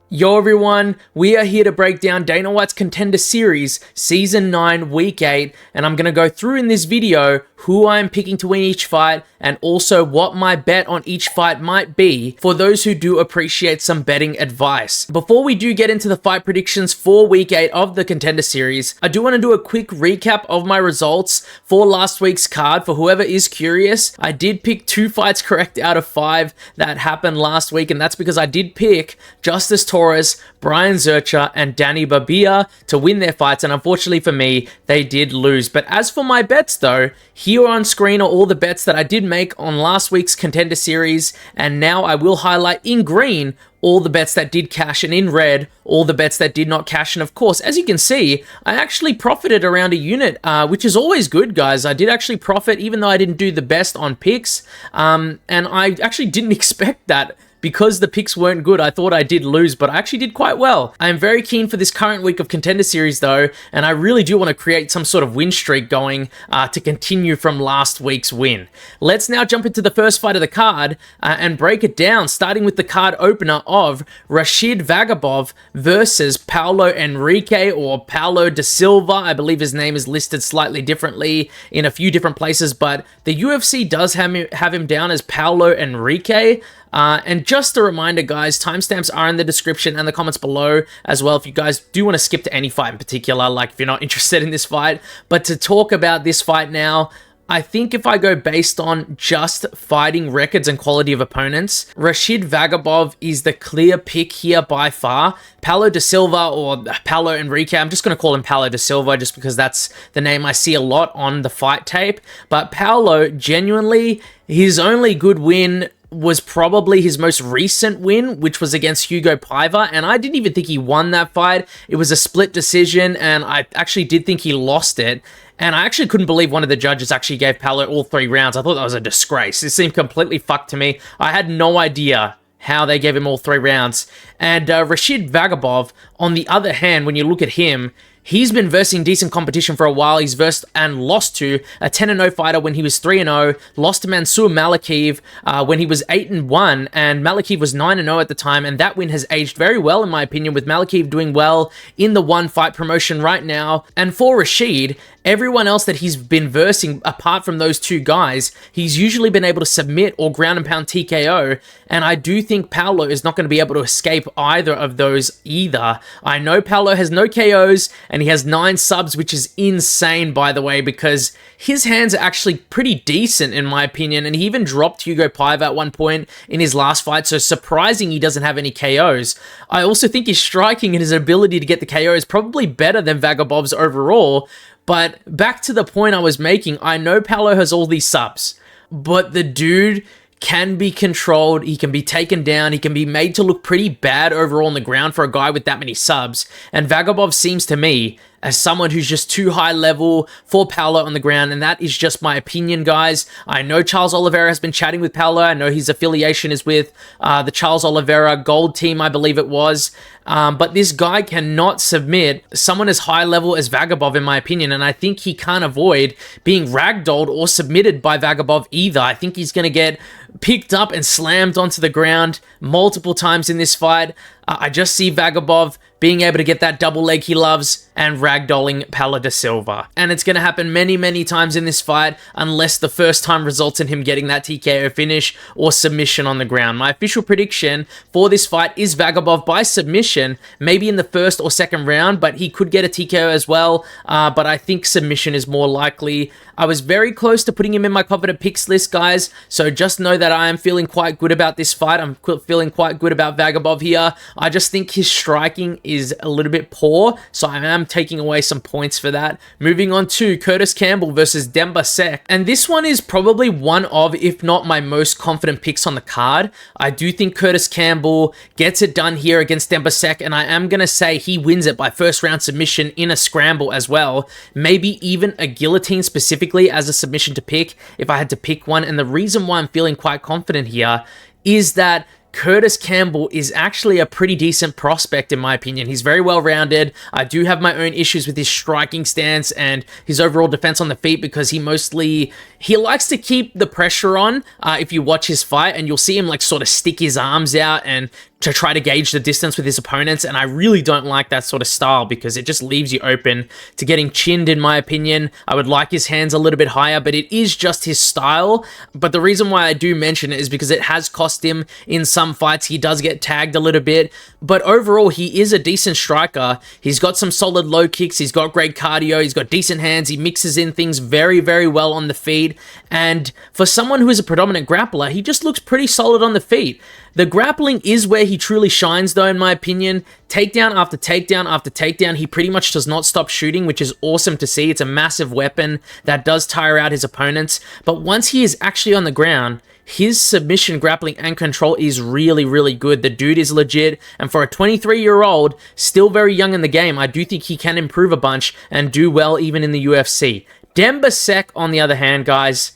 Yo everyone, we are here to break down Dana White's Contender Series, Season 9, Week 8, and I'm going to go through in this video who I'm picking to win each fight, and also what my bet on each fight might be for those who do appreciate some betting advice. Before we do get into the fight predictions for Week 8 of the Contender Series, I do want to do a quick recap of my results for last week's card. For whoever is curious, I did pick 2 fights correct out of 5 that happened last week, and that's because I did pick Justice Torres, Brian Zercher, and Danny Babia to win their fights, and unfortunately for me, they did lose. But as for my bets though, here on screen are all the bets that I did make on last week's Contender Series, and now I will highlight in green all the bets that did cash, and in red, all the bets that did not cash. And of course, as you can see, I actually profited around a unit, which is always good, guys. I did actually profit, even though I didn't do the best on picks, and I actually didn't expect that. Because the picks weren't good, I thought I did lose, but I actually did quite well. I am very keen for this current week of Contender Series though, and I really do want to create some sort of win streak going to continue from last week's win. Let's now jump into the first fight of the card and break it down, starting with the card opener of Rashid Vagabov versus Paulo Henrique, or Paulo da Silva. I believe his name is listed slightly differently in a few different places, but the UFC does have him down as Paulo Henrique. And just a reminder, guys, timestamps are in the description and the comments below as well if you guys do want to skip to any fight in particular, like if you're not interested in this fight. But to talk about this fight now, I think if I go based on just fighting records and quality of opponents, Rashid Vagabov is the clear pick here by far. Paulo da Silva, or Paulo Henrique, I'm just going to call him Paulo da Silva just because that's the name I see a lot on the fight tape. But Paulo, genuinely, his only good win was probably his most recent win, which was against Hugo Piva, and I didn't even think he won that fight. It was a split decision, and I actually did think he lost it. And I actually couldn't believe one of the judges actually gave Paulo all 3 rounds. I thought that was a disgrace. It seemed completely fucked to me. I had no idea how they gave him all 3 rounds. And Rashid Vagabov, on the other hand, when you look at him, he's been versing decent competition for a while. He's versed and lost to a 10-0 fighter when he was 3-0, lost to Mansour Malakiev when he was 8-1, and Malakiev was 9-0 at the time, and that win has aged very well, in my opinion, with Malakiev doing well in the one fight promotion right now. And for Rashid, everyone else that he's been versing, apart from those 2 guys, he's usually been able to submit or ground and pound TKO, and I do think Paulo is not going to be able to escape either of those either. I know Paulo has no KOs, and he has 9 subs, which is insane, by the way, because his hands are actually pretty decent, in my opinion, and he even dropped Hugo Piva at one point in his last fight, so surprising he doesn't have any KOs. I also think his striking and his ability to get the KO is probably better than Vagabov's overall. But back to the point I was making, I know Paulo has all these subs, but the dude can be controlled, he can be taken down, he can be made to look pretty bad overall on the ground for a guy with that many subs, and Vagabov seems to me as someone who's just too high level for Paulo on the ground, and that is just my opinion, guys. I know Charles Oliveira has been chatting with Paulo. I know his affiliation is with the Charles Oliveira Gold team, I believe it was. But this guy cannot submit someone as high level as Vagabov, in my opinion, and I think he can't avoid being ragdolled or submitted by Vagabov either. I think he's going to get picked up and slammed onto the ground multiple times in this fight. I just see Vagabov being able to get that double leg he loves and ragdolling Paulo da Silva. And it's going to happen many, many times in this fight unless the first time results in him getting that TKO finish or submission on the ground. My official prediction for this fight is Vagabov by submission, maybe in the first or second round, but he could get a TKO as well. But I think submission is more likely. I was very close to putting him in my confident picks list, guys, so just know that I am feeling quite good about this fight. I'm feeling quite good about Vagabov here. I just think his striking is a little bit poor, so I am taking away some points for that. Moving on to Kurtis Campbell versus Demba Seck, and this one is probably one of, if not my most confident picks on the card. I do think Kurtis Campbell gets it done here against Demba Seck, and I am going to say he wins it by first round submission in a scramble as well. Maybe even a guillotine specifically as a submission to pick if I had to pick one. And the reason why I'm feeling quite confident here is that Kurtis Campbell is actually a pretty decent prospect in my opinion. He's very well rounded. I do have my own issues with his striking stance and his overall defense on the feet because he likes to keep the pressure on if you watch his fight, and you'll see him like sort of stick his arms out and to try to gauge the distance with his opponents, and I really don't like that sort of style because it just leaves you open to getting chinned, in my opinion. I would like his hands a little bit higher, but it is just his style. But the reason why I do mention it is because it has cost him in some fights. He does get tagged a little bit, but overall, he is a decent striker. He's got some solid low kicks, he's got great cardio, he's got decent hands, he mixes in things very, very well on the feet, and for someone who is a predominant grappler, he just looks pretty solid on the feet. The grappling is where he truly shines, though, in my opinion. Takedown after takedown after takedown, he pretty much does not stop shooting, which is awesome to see. It's a massive weapon that does tire out his opponents. But once he is actually on the ground, his submission, grappling, and control is really, really good. The dude is legit, and for a 23-year-old, still very young in the game, I do think he can improve a bunch and do well even in the UFC. Demba Seck, on the other hand, guys,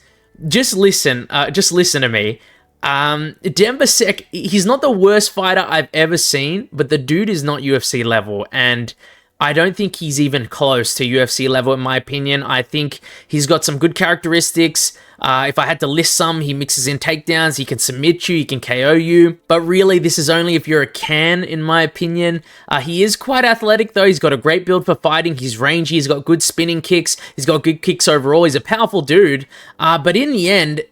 just listen to me. Demba Seck, he's not the worst fighter I've ever seen, but the dude is not UFC level, and I don't think he's even close to UFC level, in my opinion. I think he's got some good characteristics. If I had to list some, he mixes in takedowns, he can submit you, he can KO you, but really, this is only if you're a can, in my opinion. He is quite athletic, though. He's got a great build for fighting, he's rangy, he's got good spinning kicks, he's got good kicks overall, he's a powerful dude, but in the end,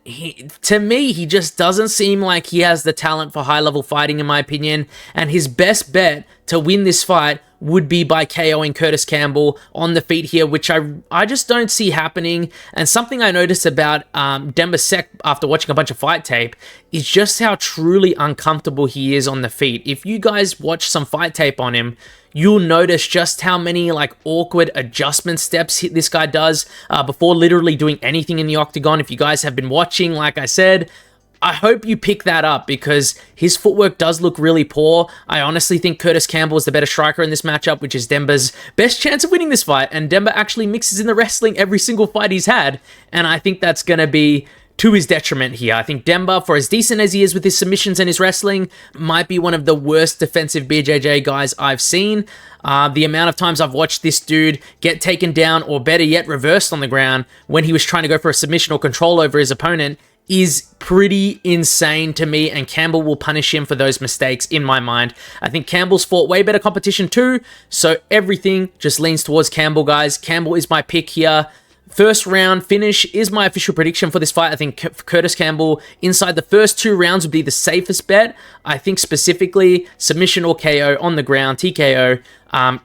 to me, he just doesn't seem like he has the talent for high-level fighting, in my opinion, and his best bet to win this fight would be by KOing Kurtis Campbell on the feet here, which I just don't see happening. And something I noticed about Demba Seck after watching a bunch of fight tape is just how truly uncomfortable he is on the feet. If you guys watch some fight tape on him, you'll notice just how many like awkward adjustment steps this guy does before literally doing anything in the octagon. If you guys have been watching, like I said, I hope you pick that up because his footwork does look really poor. I honestly think Kurtis Campbell is the better striker in this matchup, which is Demba's best chance of winning this fight. And Demba actually mixes in the wrestling every single fight he's had. And I think that's going to be to his detriment here. I think Demba, for as decent as he is with his submissions and his wrestling, might be one of the worst defensive BJJ guys I've seen. The amount of times I've watched this dude get taken down, or better yet, reversed on the ground when he was trying to go for a submission or control over his opponent, is pretty insane to me, and Campbell will punish him for those mistakes in my mind. I think Campbell's fought way better competition too, so everything just leans towards Campbell, guys. Campbell is my pick here. First round finish is my official prediction for this fight. I think Kurtis Campbell inside the first 2 rounds would be the safest bet. I think specifically submission or KO on the ground, TKO,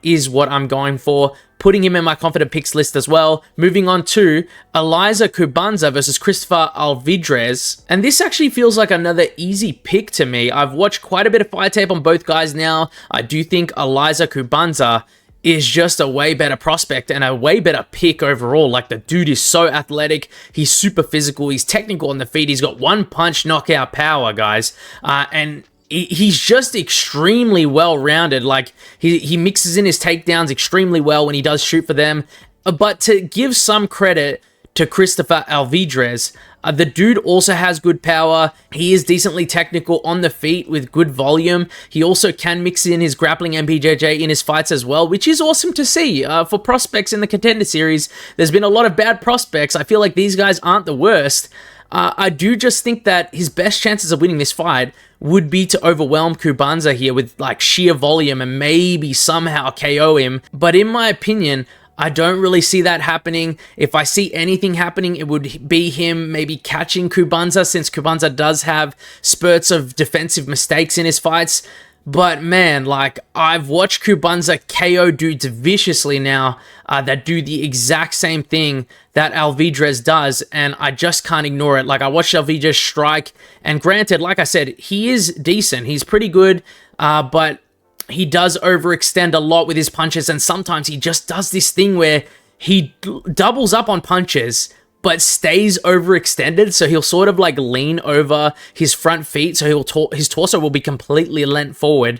is what I'm going for. Putting him in my confident picks list as well. Moving on to Eliezer Kubanza versus Christopher Alvidrez. And this actually feels like another easy pick to me. I've watched quite a bit of fight tape on both guys now. I do think Eliezer Kubanza is just a way better prospect and a way better pick overall. Like, the dude is so athletic, he's super physical, he's technical on the feet, he's got one punch knockout power, guys, and he's just extremely well-rounded. Like, he mixes in his takedowns extremely well when he does shoot for them. But to give some credit to Christopher Alvidrez, the dude also has good power. He is decently technical on the feet with good volume. He also can mix in his grappling and BJJ in his fights as well, which is awesome to see. For prospects in the Contender series, there's been a lot of bad prospects. I feel like these guys aren't the worst. I do just think that his best chances of winning this fight would be to overwhelm Kubanza here with like sheer volume and maybe somehow KO him. But in my opinion, I don't really see that happening. If I see anything happening, it would be him maybe catching Kubanza, since Kubanza does have spurts of defensive mistakes in his fights. But man, like, I've watched Kubanza KO dudes viciously now that do the exact same thing that Alvidrez does, and I just can't ignore it. Like, I watched Alvidrez strike, and granted, like I said, he is decent. He's pretty good, but he does overextend a lot with his punches, and sometimes he just does this thing where he doubles up on punches but stays overextended, so he'll sort of like lean over his front feet, so his torso will be completely leant forward.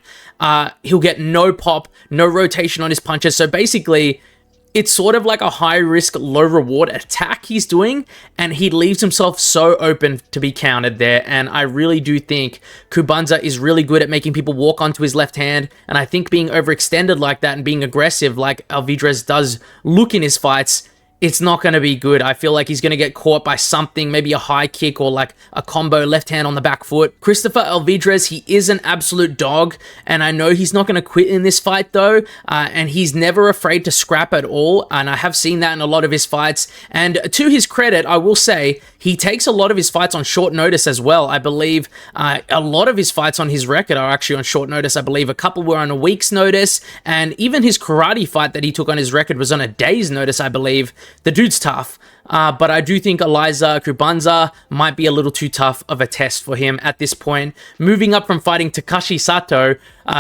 He'll get no pop, no rotation on his punches, so basically it's sort of like a high-risk, low-reward attack he's doing, and he leaves himself so open to be countered there, and I really do think Kubanza is really good at making people walk onto his left hand, and I think being overextended like that and being aggressive like Alvidrez does look in his fights, it's not going to be good. I feel like he's going to get caught by something, maybe a high kick or like a combo left hand on the back foot. Christopher Alvidrez, he is an absolute dog, and I know he's not going to quit in this fight though, and he's never afraid to scrap at all, and I have seen that in a lot of his fights. And to his credit, I will say, he takes a lot of his fights on short notice as well. I believe a lot of his fights on his record are actually on short notice. I believe a couple were on a week's notice, and even his karate fight that he took on his record was on a day's notice, I believe. The dude's tough. But I do think Eliezer Kubanza might be a little too tough of a test for him at this point. Moving up from fighting Takashi Sato,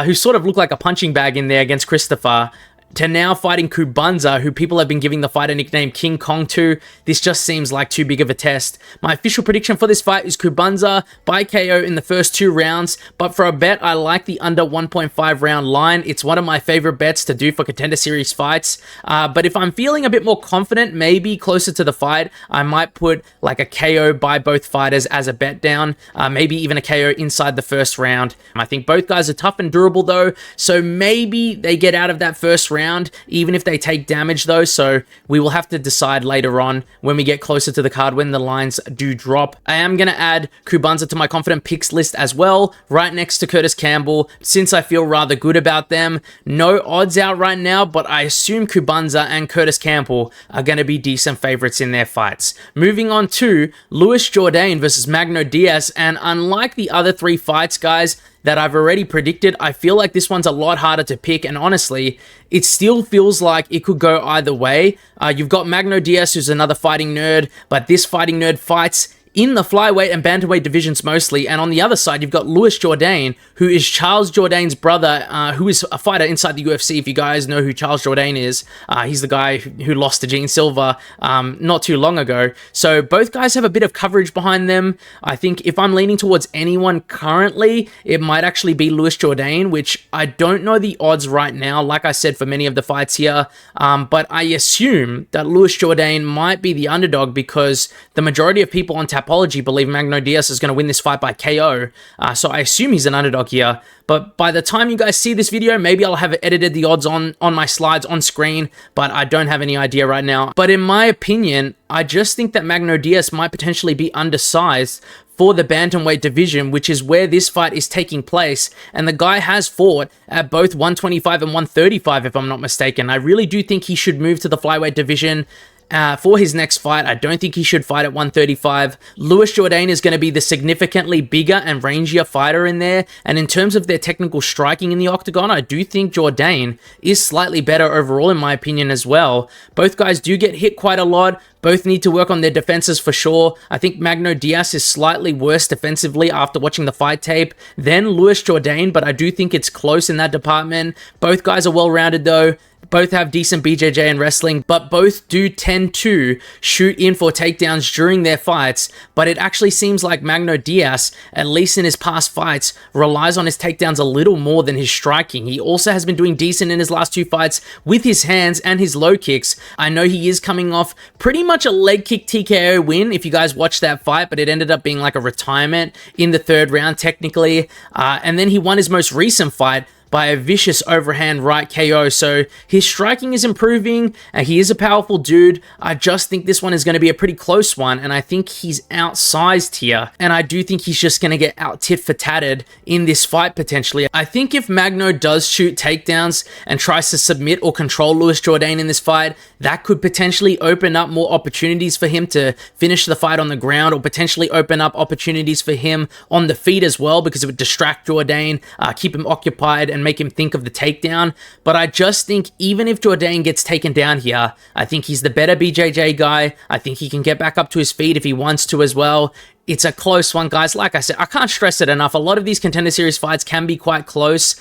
who sort of looked like a punching bag in there against Christopher, to now fighting Kubanza, who people have been giving the fighter nickname King Kong to. This just seems like too big of a test. My official prediction for this fight is Kubanza by KO in the first 2 rounds, but for a bet, I like the under 1.5 round line. It's one of my favorite bets to do for Contender Series fights, but if I'm feeling a bit more confident, maybe closer to the fight, I might put like a KO by both fighters as a bet down, maybe even a KO inside the first round. I think both guys are tough and durable though, so maybe they get out of that first round, even if they take damage though, so we will have to decide later on when we get closer to the card, when the lines do drop. I am going to add Kubanza to my confident picks list as well, right next to Curtis Campbell, since I feel rather good about them. No odds out right now, but I assume Kubanza and Curtis Campbell are going to be decent favorites in their fights. Moving on to Jourdain versus Magno Diaz, and unlike the other 3 fights, guys, that I've already predicted, I feel like this one's a lot harder to pick, and honestly, it still feels like it could go either way. You've got Magno Diaz, who's another fighting nerd, but this fighting nerd fights in the flyweight and bantamweight divisions mostly, and on the other side, you've got Jourdain, who is Charles Jourdain's brother, who is a fighter inside the UFC. If you guys know who Charles Jourdain is, he's the guy who lost to Gene Silva not too long ago. So both guys have a bit of coverage behind them. I think if I'm leaning towards anyone currently, it might actually be Jourdain, which I don't know the odds right now, like I said, for many of the fights here, but I assume that Jourdain might be the underdog because the majority of people on Tapology believe Magno Diaz is going to win this fight by KO, so I assume he's an underdog here. But by the time you guys see this video, maybe I'll have edited the odds on my slides on screen, but I don't have any idea right now. But in my opinion, I just think that Magno Diaz might potentially be undersized for the bantamweight division, which is where this fight is taking place, and the guy has fought at both 125 and 135 if I'm not mistaken. I really do think he should move to the flyweight division for his next fight. I don't think he should fight at 135. Jourdain is going to be the significantly bigger and rangier fighter in there, and in terms of their technical striking in the octagon, I do think Jourdain is slightly better overall in my opinion as well. Both guys do get hit quite a lot. Both need to work on their defenses for sure. I think Magno Diaz is slightly worse defensively after watching the fight tape than Jourdain, but I do think it's close in that department. Both guys are well-rounded though. Both have decent BJJ and wrestling, but both do tend to shoot in for takedowns during their fights, but it actually seems like Magno Diaz, at least in his past fights, relies on his takedowns a little more than his striking. He also has been doing decent in his last 2 fights with his hands and his low kicks. I know he is coming off pretty much a leg kick TKO win, if you guys watched that fight, but it ended up being like a retirement in the 3rd round technically, and then he won his most recent fight by a vicious overhand right KO. So his striking is improving, and he is a powerful dude. I just think this one is going to be a pretty close one, and I think he's outsized here, and I do think he's just going to get out tit for tatted in this fight potentially. I think if Magno does shoot takedowns and tries to submit or control Jourdain in this fight, that could potentially open up more opportunities for him to finish the fight on the ground, or potentially open up opportunities for him on the feet as well, because it would distract Jourdain, keep him occupied, and make him think of the takedown. But I just think even if Jourdain gets taken down here, I think he's the better BJJ guy. I think he can get back up to his feet if he wants to as well. It's a close one, guys. Like I said, I can't stress it enough. A lot of these Contender Series fights can be quite close.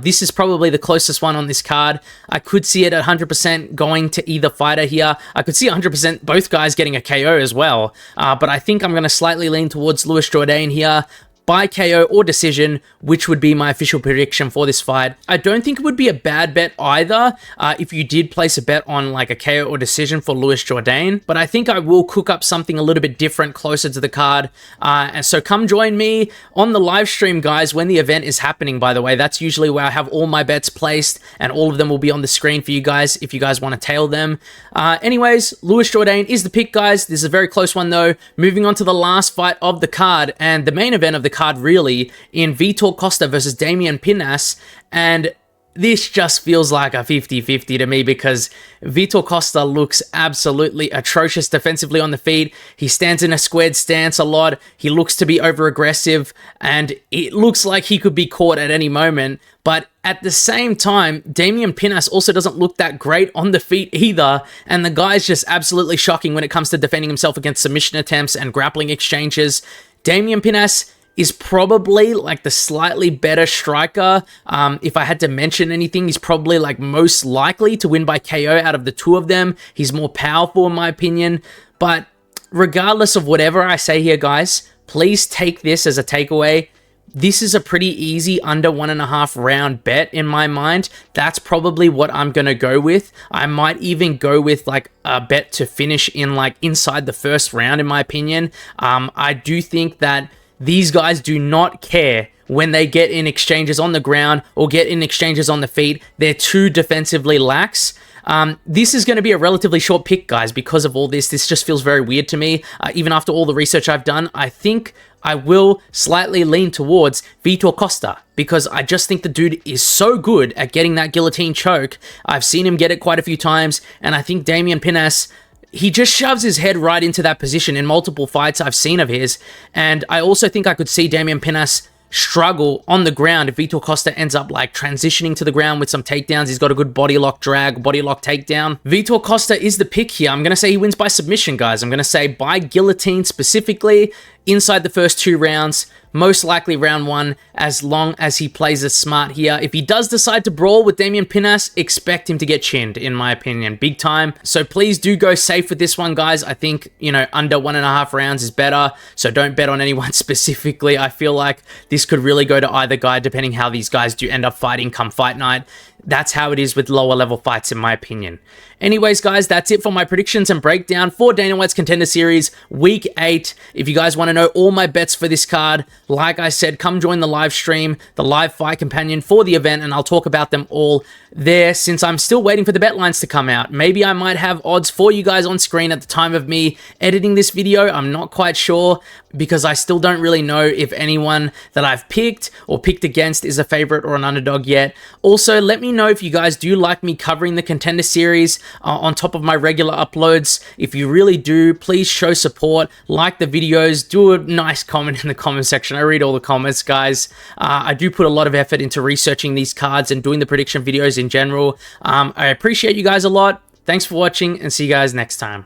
This is probably the closest one on this card. I could see it at 100% going to either fighter here. I could see 100% both guys getting a KO as well. But I think I'm going to slightly lean towards Jourdain here. by KO or decision, which would be my official prediction for this fight. I don't think it would be a bad bet either if you did place a bet on like a KO or decision for Jourdain, but I think I will cook up something a little bit different closer to the card. And so come join me on the live stream, guys, when the event is happening, by the way. That's usually where I have all my bets placed, and all of them will be on the screen for you guys if you guys want to tail them. Anyways, Jourdain is the pick, guys. This is a very close one, though. Moving on to the last fight of the card, and the main event of the card, really, in Vitor Costa versus Damian Pinas, and this just feels like a 50-50 to me because Vitor Costa looks absolutely atrocious defensively on the feet. He stands in a squared stance a lot. He looks to be over-aggressive, and it looks like he could be caught at any moment. But at the same time, Damian Pinas also doesn't look that great on the feet either, and the guy's just absolutely shocking when it comes to defending himself against submission attempts and grappling exchanges. Damian Pinas is probably like the slightly better striker. If I had to mention anything, he's probably like most likely to win by KO out of the two of them. He's more powerful in my opinion. But regardless of whatever I say here, guys, please take this as a takeaway. This is a pretty easy under 1.5 round bet in my mind. That's probably what I'm going to go with. I might even go with like a bet to finish in like inside the first round in my opinion. I do think that these guys do not care when they get in exchanges on the ground or get in exchanges on the feet. They're too defensively lax. This is going to be a relatively short pick, guys, because of all this. This just feels very weird to me. Even after all the research I've done, I think I will slightly lean towards Vitor Costa because I just think the dude is so good at getting that guillotine choke. I've seen him get it quite a few times, and I think Damian Pinas, he just shoves his head right into that position in multiple fights I've seen of his. And I also think I could see Damian Pinas struggle on the ground if Vitor Costa ends up like transitioning to the ground with some takedowns. He's got a good body lock drag, body lock takedown. Vitor Costa is the pick here. I'm going to say he wins by submission, guys. I'm going to say by guillotine specifically inside the first 2 rounds. Most likely round 1, as long as he plays it smart here. If he does decide to brawl with Damian Pinas, expect him to get chinned, in my opinion, big time. So please do go safe with this one, guys. I think, you know, under 1.5 rounds is better, so don't bet on anyone specifically. I feel like this could really go to either guy, depending how these guys do end up fighting come fight night. That's how it is with lower level fights, in my opinion. Anyways, guys, that's it for my predictions and breakdown for Dana White's Contender Series Week 8. If you guys want to know all my bets for this card, like I said, come join the live stream, the live fight companion for the event, and I'll talk about them all there since I'm still waiting for the bet lines to come out. Maybe I might have odds for you guys on screen at the time of me editing this video. I'm not quite sure because I still don't really know if anyone that I've picked or picked against is a favorite or an underdog yet. Also, let me know if you guys do like me covering the Contender Series on top of my regular uploads. If you really do, please show support, like the videos, do a nice comment in the comment section. I read all the comments, guys. I do put a lot of effort into researching these cards and doing the prediction videos in general. I appreciate you guys a lot. Thanks for watching, and see you guys next time.